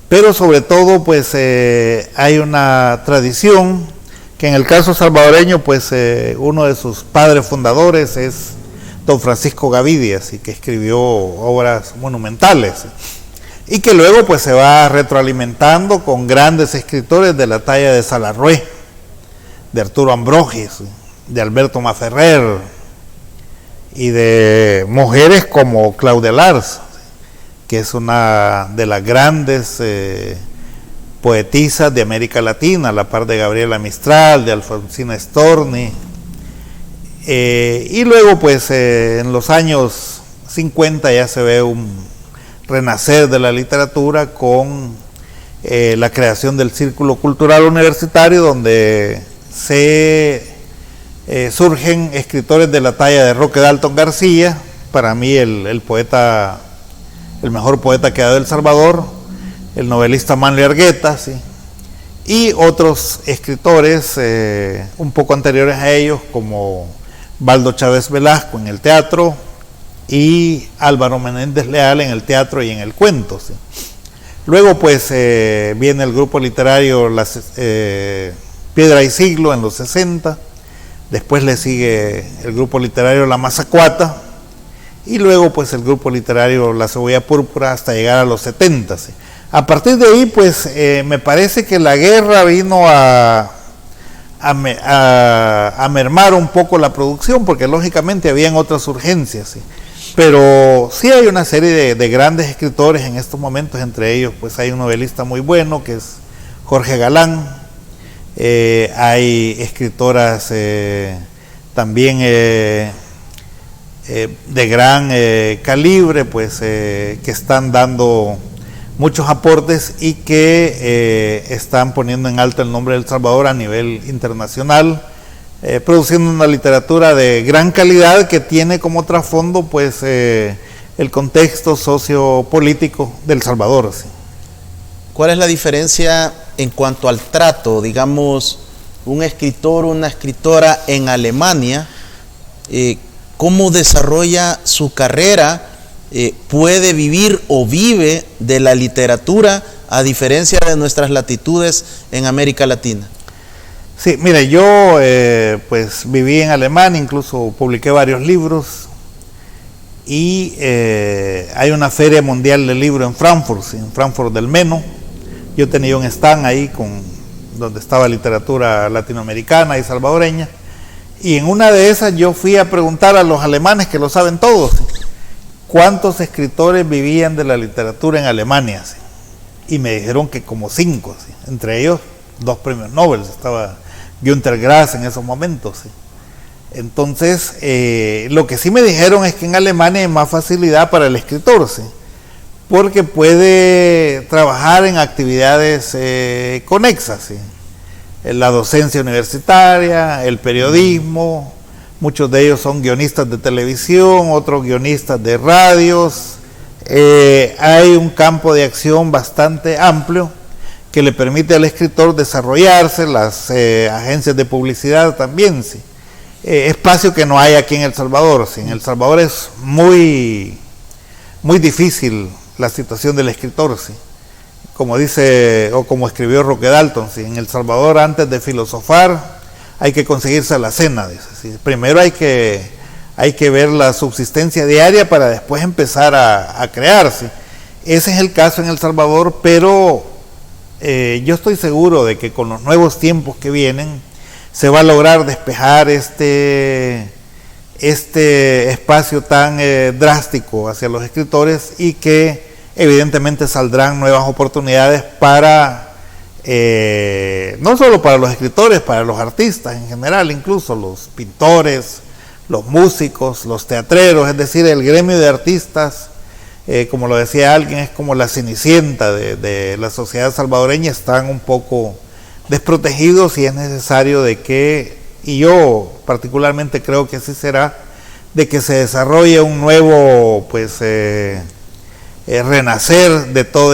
Pero sobre todo, pues hay una tradición que en el caso salvadoreño, pues uno de sus padres fundadores es don Francisco Gavidia, ¿sí? Que escribió obras monumentales, ¿sí? Y que luego pues se va retroalimentando con grandes escritores de la talla de Salarrué, de Arturo Ambrogi, ¿sí? De Alberto Maferrer, y de mujeres como Claudia Lars, que es una de las grandes poetisas de América Latina, a la par de Gabriela Mistral, de Alfonsina Storni. Y luego pues en los años 50 ya se ve un renacer de la literatura con la creación del Círculo Cultural Universitario, donde surgen escritores de la talla de Roque Dalton García, para mí el poeta, el mejor poeta que ha dado El Salvador, el novelista Manlio Argueta, ¿sí? Y otros escritores un poco anteriores a ellos, como Baldo Chávez Velasco en el teatro y Álvaro Menéndez Leal en el teatro y en el cuento, ¿sí? Luego pues viene el grupo literario Piedra y Siglo en los 60, después le sigue el grupo literario La Mazacuata, y luego pues el grupo literario La Cebolla Púrpura hasta llegar a los 70, ¿sí? A partir de ahí pues me parece que la guerra vino a mermar un poco la producción, porque lógicamente habían otras urgencias, ¿sí? Pero sí hay una serie de grandes escritores en estos momentos. Entre ellos pues hay un novelista muy bueno que es Jorge Galán, hay escritoras también de gran calibre, pues que están dando muchos aportes y que están poniendo en alto el nombre de El Salvador a nivel internacional, produciendo una literatura de gran calidad que tiene como trasfondo pues el contexto sociopolítico del Salvador, ¿sí? ¿Cuál es la diferencia en cuanto al trato, digamos, un escritor o una escritora en Alemania, cómo desarrolla su carrera, puede vivir o vive de la literatura a diferencia de nuestras latitudes en América Latina? Sí, mire, yo pues viví en Alemania, incluso publiqué varios libros, y hay una feria mundial del libro en Frankfurt, ¿sí? En Frankfurt del Meno. Yo tenía un stand ahí donde estaba literatura latinoamericana y salvadoreña, y en una de esas yo fui a preguntar a los alemanes, que lo saben todos, ¿sí?, cuántos escritores vivían de la literatura en Alemania, ¿sí? Y me dijeron que como 5, ¿sí? Entre ellos 2 premios Nobel, estaba Günter Grass en esos momentos, ¿sí? Entonces lo que sí me dijeron es que en Alemania hay más facilidad para el escritor, ¿sí? porque puede trabajar en actividades conexas, ¿sí? La docencia universitaria, el periodismo, muchos de ellos son guionistas de televisión, otros guionistas de radios. Hay un campo de acción bastante amplio que le permite al escritor desarrollarse, las agencias de publicidad también, ¿sí? Espacio que no hay aquí en El Salvador, ¿sí? En El Salvador es muy difícil la situación del escritor, ¿sí? Como dice, o como escribió Roque Dalton, ¿sí? En El Salvador, antes de filosofar, hay que conseguirse la cena, dice, ¿sí? Primero hay que ver la subsistencia diaria para después empezar a crearse. Ese es el caso en El Salvador, pero yo estoy seguro de que con los nuevos tiempos que vienen se va a lograr despejar este espacio tan drástico hacia los escritores, y que evidentemente saldrán nuevas oportunidades para no solo para los escritores, para los artistas en general, incluso los pintores, los músicos, los teatreros. Es decir, el gremio de artistas, como lo decía alguien, es como la cenicienta de la sociedad salvadoreña. Están un poco desprotegidos y es necesario de que, y yo particularmente creo que así será, de que se desarrolle un nuevo renacer de todo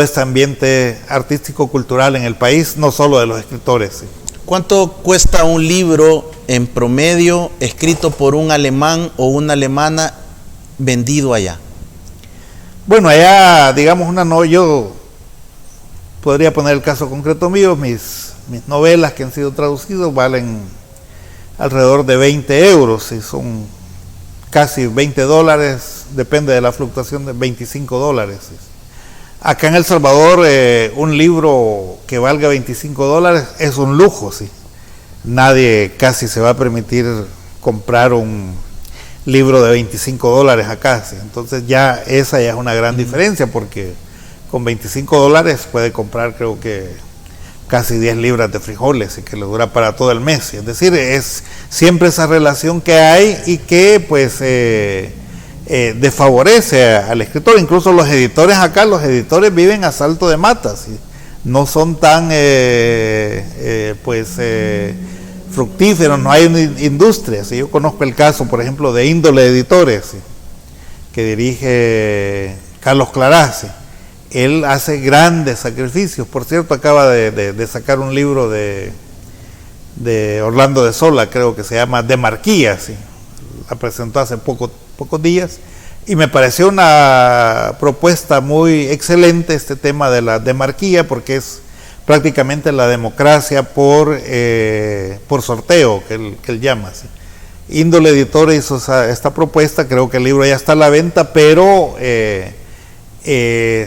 este ambiente artístico cultural en el país, no solo de los escritores, ¿sí? ¿Cuánto cuesta un libro en promedio escrito por un alemán o una alemana vendido allá? Bueno, allá, digamos, yo podría poner el caso concreto mío. Mis novelas que han sido traducidas valen alrededor de 20 euros, y son casi $20, depende de la fluctuación, de $25. Acá en El Salvador, un libro que valga $25 es un lujo, ¿sí? Nadie casi se va a permitir comprar un libro de $25 acá, ¿sí? Entonces esa ya es una gran diferencia, porque con $25 puede comprar, creo que casi 10 libras de frijoles, y que le dura para todo el mes, ¿sí? Es decir, es siempre esa relación que hay, y que pues desfavorece al escritor. Incluso los editores acá, los editores viven a salto de mata, ¿sí? No son tan fructíferos, no hay una industria, ¿sí? Yo conozco el caso, por ejemplo, de Índole Editores, ¿sí? Que dirige Carlos Clará, ¿sí? Él hace grandes sacrificios. Por cierto, acaba de sacar un libro de Orlando de Sola, creo que se llama Demarquía, ¿sí? La presentó hace pocos días, y me pareció una propuesta muy excelente este tema de la demarquía, porque es prácticamente la democracia por sorteo, que él llama, ¿sí? Índole Editor hizo esta propuesta. Creo que el libro ya está a la venta, pero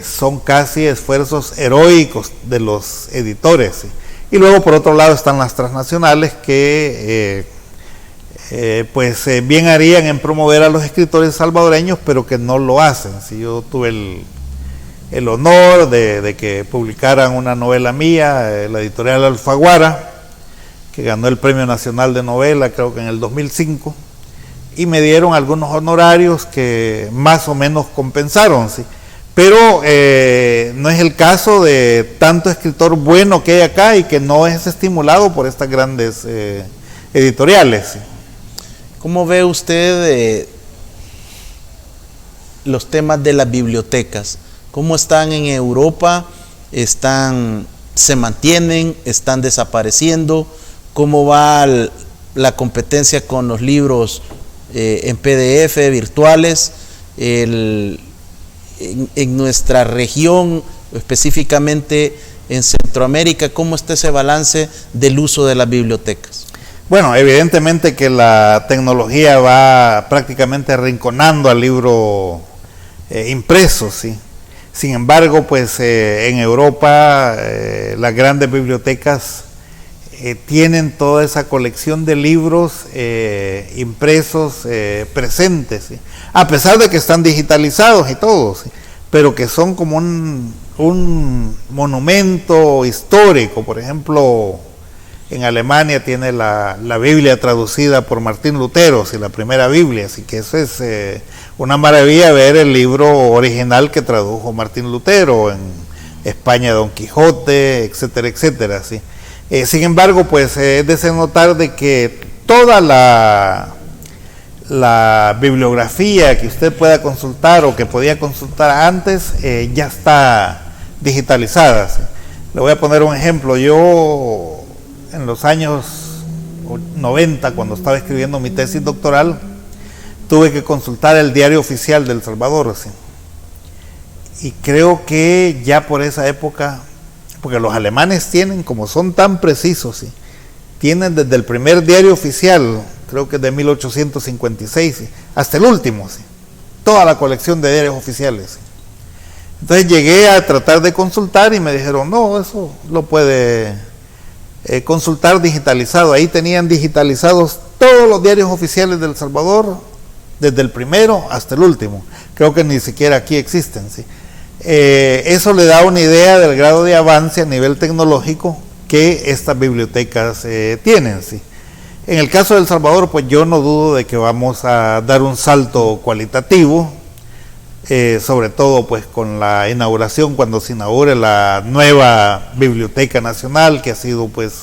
son casi esfuerzos heroicos de los editores, ¿sí? Y luego, por otro lado, están las transnacionales que bien harían en promover a los escritores salvadoreños, pero que no lo hacen, ¿sí? Yo tuve el honor de que publicaran una novela mía, la editorial Alfaguara, que ganó el Premio Nacional de Novela, creo que en el 2005, y me dieron algunos honorarios que más o menos compensaron, ¿sí? Pero no es el caso de tanto escritor bueno que hay acá y que no es estimulado por estas grandes editoriales, ¿sí? ¿Cómo ve usted los temas de las bibliotecas? ¿Cómo están en Europa? ¿Se mantienen? ¿Están desapareciendo? ¿Cómo va la competencia con los libros en PDF, virtuales? En nuestra región, específicamente en Centroamérica, ¿cómo está ese balance del uso de las bibliotecas? Bueno, evidentemente que la tecnología va prácticamente arrinconando al libro impreso, ¿sí? Sin embargo, pues en Europa las grandes bibliotecas tienen toda esa colección de libros impresos presentes, ¿sí? A pesar de que están digitalizados y todo, ¿sí? Pero que son como un monumento histórico. Por ejemplo, En Alemania tiene la Biblia traducida por Martín Lutero, la primera Biblia, así que eso es una maravilla ver el libro original que tradujo Martín Lutero. En España Don Quijote, etcétera, etcétera. ¿Sí? Sin embargo, pues es de ser notar de que toda la bibliografía que usted pueda consultar o que podía consultar antes ya está digitalizada. ¿Sí? Le voy a poner un ejemplo. Yo en los años 90, cuando estaba escribiendo mi tesis doctoral, tuve que consultar el diario oficial de El Salvador. ¿Sí? Y creo que ya por esa época, porque los alemanes tienen, como son tan precisos, ¿sí? Tienen desde el primer diario oficial, creo que es de 1856, ¿sí? Hasta el último, ¿sí? Toda la colección de diarios oficiales. ¿Sí? Entonces llegué a tratar de consultar y me dijeron, no, eso lo puede consultar digitalizado. Ahí tenían digitalizados todos los diarios oficiales de El Salvador, desde el primero hasta el último. Creo que ni siquiera aquí existen, ¿sí? Eso le da una idea del grado de avance a nivel tecnológico que estas bibliotecas tienen, ¿sí? En el caso de El Salvador, pues yo no dudo de que vamos a dar un salto cualitativo, sobre todo pues con la inauguración, cuando se inaugure la nueva Biblioteca Nacional, que ha sido pues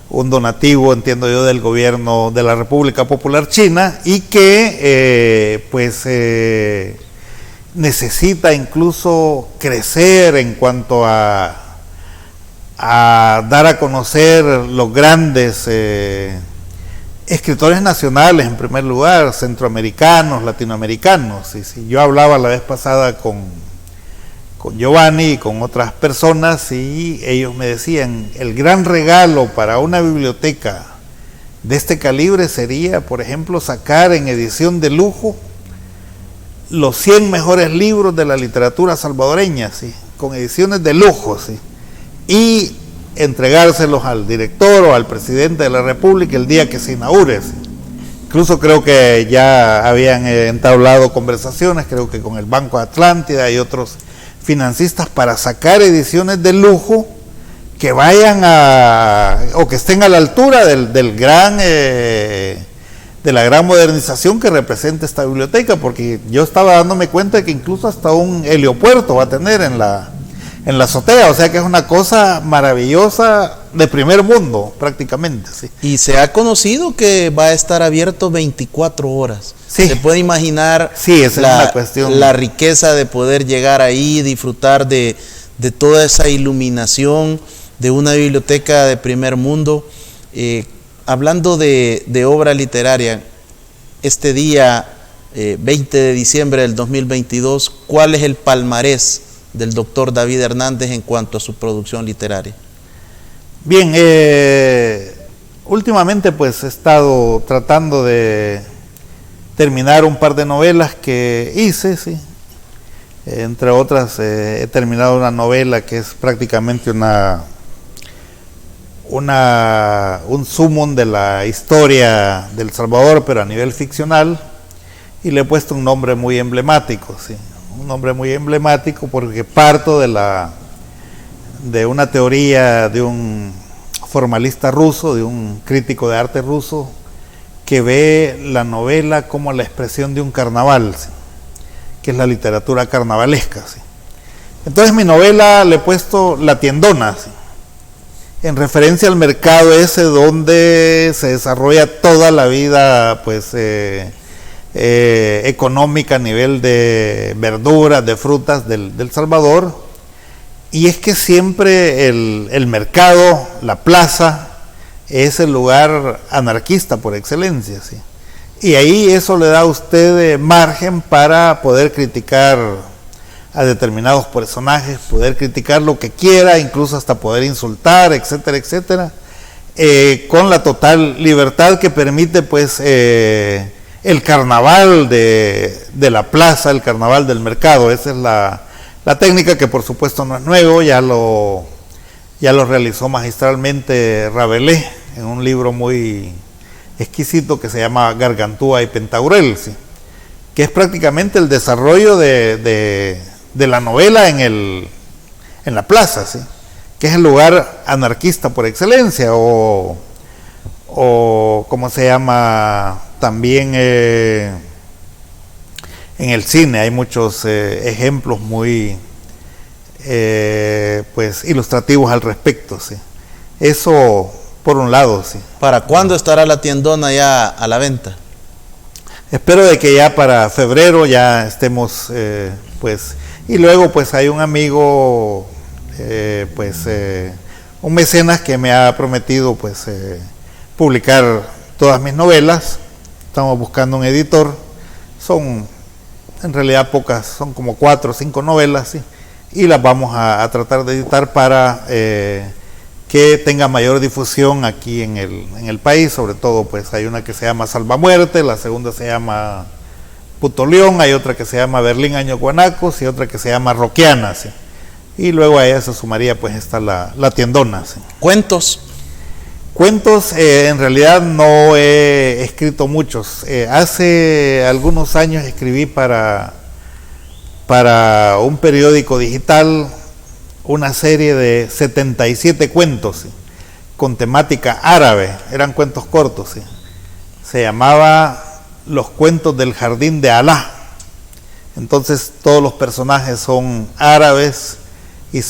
un donativo, entiendo yo, del gobierno de la República Popular China, y que necesita incluso crecer en cuanto a dar a conocer los grandes escritores nacionales, en primer lugar, centroamericanos, latinoamericanos. Sí. Yo hablaba la vez pasada con Giovanni y con otras personas, y ellos me decían, el gran regalo para una biblioteca de este calibre sería, por ejemplo, sacar en edición de lujo los 100 mejores libros de la literatura salvadoreña, ¿sí? Con ediciones de lujo, ¿sí? Y entregárselos al director o al presidente de la República el día que se inaugure. ¿Sí? Incluso creo que ya habían entablado conversaciones, creo que con el Banco Atlántida y otros financistas, para sacar ediciones de lujo que vayan o que estén a la altura de la gran modernización que representa esta biblioteca, porque yo estaba dándome cuenta de que incluso hasta un heliopuerto va a tener en la azotea, o sea que es una cosa maravillosa de primer mundo prácticamente. ¿Sí? Y se ha conocido que va a estar abierto 24 horas. Sí. Se puede imaginar, sí, esa es una cuestión, la riqueza de poder llegar ahí, disfrutar de toda esa iluminación de una biblioteca de primer mundo. Hablando de obra literaria, este día 20 de diciembre del 2022, ¿cuál es el palmarés del doctor David Hernández en cuanto a su producción literaria? Bien, últimamente pues he estado tratando de terminar un par de novelas que hice, ¿sí? Entre otras he terminado una novela que es prácticamente un sumum de la historia del Salvador, pero a nivel ficcional, y le he puesto un nombre muy emblemático, ¿sí? Un nombre muy emblemático porque parto de una teoría de un formalista ruso, de un crítico de arte ruso, que ve la novela como la expresión de un carnaval, ¿sí? Que es la literatura carnavalesca, ¿sí? Entonces mi novela le he puesto La Tiendona, ¿sí? En referencia al mercado ese donde se desarrolla toda la vida pues económica a nivel de verduras, de frutas del Salvador. Y es que siempre el mercado, la plaza, es el lugar anarquista por excelencia, ¿sí? Y ahí eso le da a usted margen para poder criticar a determinados personajes, poder criticar lo que quiera, incluso hasta poder insultar, etcétera, etcétera, con la total libertad que permite pues el carnaval de la plaza, el carnaval del mercado. Esa es la técnica, que por supuesto no es nuevo, ya lo realizó magistralmente Rabelais en un libro muy exquisito que se llama Gargantúa y Pentaurel, ¿sí? Que es prácticamente el desarrollo de la novela en la plaza, ¿sí? que es el lugar anarquista por excelencia, o ¿cómo se llama? También en el cine hay muchos ejemplos muy pues ilustrativos al respecto, ¿sí? Eso por un lado, sí. ¿Para cuándo estará la tiendona ya a la venta? Espero de que ya para febrero ya estemos, pues, y luego pues hay un amigo, un mecenas que me ha prometido pues publicar todas mis novelas. Estamos buscando un editor, son en realidad pocas, son como 4 o 5 novelas, ¿sí? Y las vamos a tratar de editar para que tenga mayor difusión aquí en el país. Sobre todo pues hay una que se llama Salvamuerte, la segunda se llama Puto León, hay otra que se llama Berlín Año Guanacos y otra que se llama Roquiana, ¿sí? Y luego a ella se sumaría pues está la tiendona, ¿sí? ¿Cuentos? Cuentos, en realidad no he escrito muchos. Hace algunos años escribí para un periódico digital una serie de 77 cuentos, ¿sí? Con temática árabe, eran cuentos cortos, ¿sí? Se llamaba Los Cuentos del Jardín de Alá. Entonces todos los personajes son árabes y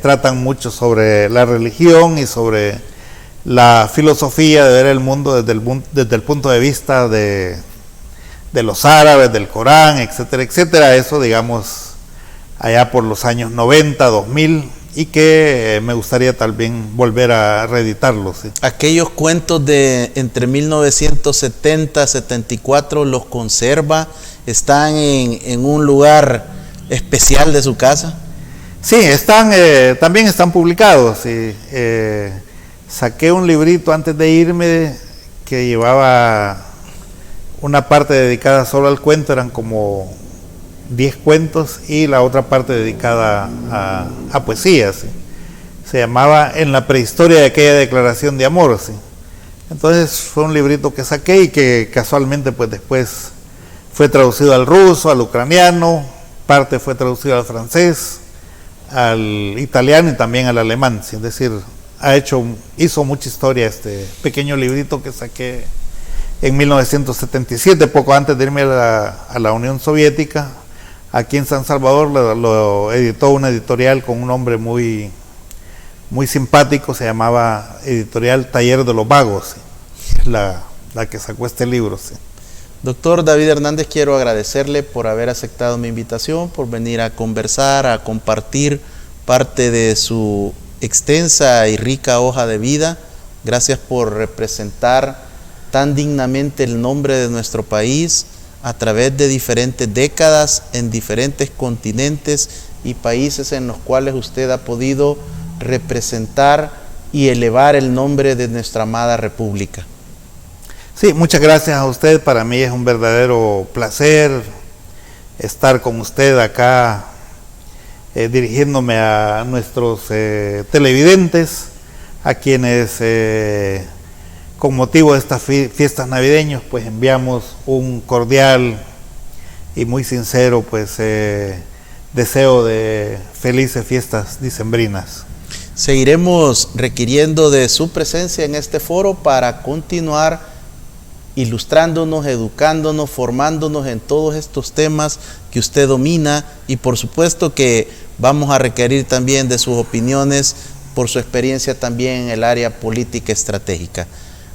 tratan mucho sobre la religión y sobre la filosofía de ver el mundo desde el punto de vista de los árabes, del Corán, etcétera, etcétera. Eso, digamos, allá por los años 90, 2000, y que me gustaría también volver a reeditarlos, ¿sí? Aquellos cuentos de entre 1970 y 74 los conserva, están en un lugar especial de su casa. Sí, también están publicados, ¿sí? Saqué un librito antes de irme que llevaba una parte dedicada solo al cuento, eran como 10 cuentos, y la otra parte dedicada a poesía, ¿sí? Se llamaba En la prehistoria de aquella declaración de amor, ¿sí? Entonces fue un librito que saqué y que casualmente pues después fue traducido al ruso, al ucraniano, parte fue traducido al francés, al italiano y también al alemán, ¿sí? Es decir, hizo mucha historia este pequeño librito que saqué en 1977, poco antes de irme a la Unión Soviética. Aquí en San Salvador lo editó una editorial con un nombre muy, muy simpático, se llamaba Editorial Taller de los Vagos, ¿sí? Es la que sacó este libro, ¿sí? Doctor David Hernández, quiero agradecerle por haber aceptado mi invitación, por venir a conversar, a compartir parte de su extensa y rica hoja de vida. Gracias por representar tan dignamente el nombre de nuestro país a través de diferentes décadas en diferentes continentes y países en los cuales usted ha podido representar y elevar el nombre de nuestra amada República. Sí, muchas gracias a usted. Para mí es un verdadero placer estar con usted acá, dirigiéndome a nuestros televidentes, a quienes con motivo de estas fiestas navideñas pues enviamos un cordial y muy sincero pues deseo de felices fiestas dicembrinas. Seguiremos requiriendo de su presencia en este foro para continuar ilustrándonos, educándonos, formándonos en todos estos temas que usted domina, y por supuesto que vamos a requerir también de sus opiniones por su experiencia también en el área política estratégica.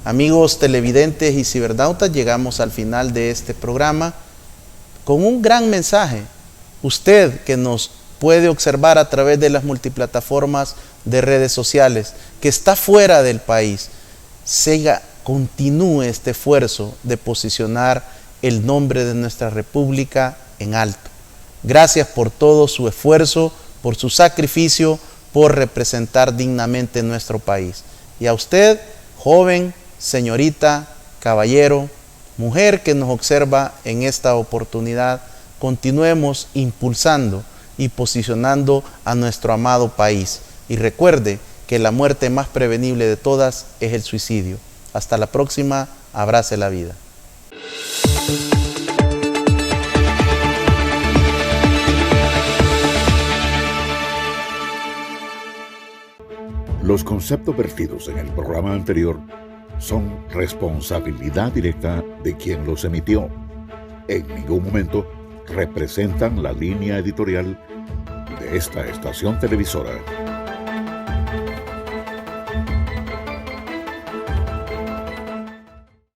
Amigos televidentes y cibernautas, llegamos al final de este programa con un gran mensaje. Usted que nos puede observar a través de las multiplataformas de redes sociales, que está fuera del país, continúe este esfuerzo de posicionar el nombre de nuestra República en alto. Gracias por todo su esfuerzo, por su sacrificio, por representar dignamente nuestro país. Y a usted, joven, señorita, caballero, mujer que nos observa en esta oportunidad, continuemos impulsando y posicionando a nuestro amado país. Y recuerde que la muerte más prevenible de todas es el suicidio. Hasta la próxima, abrace la vida. Los conceptos vertidos en el programa anterior son responsabilidad directa de quien los emitió. En ningún momento representan la línea editorial de esta estación televisora.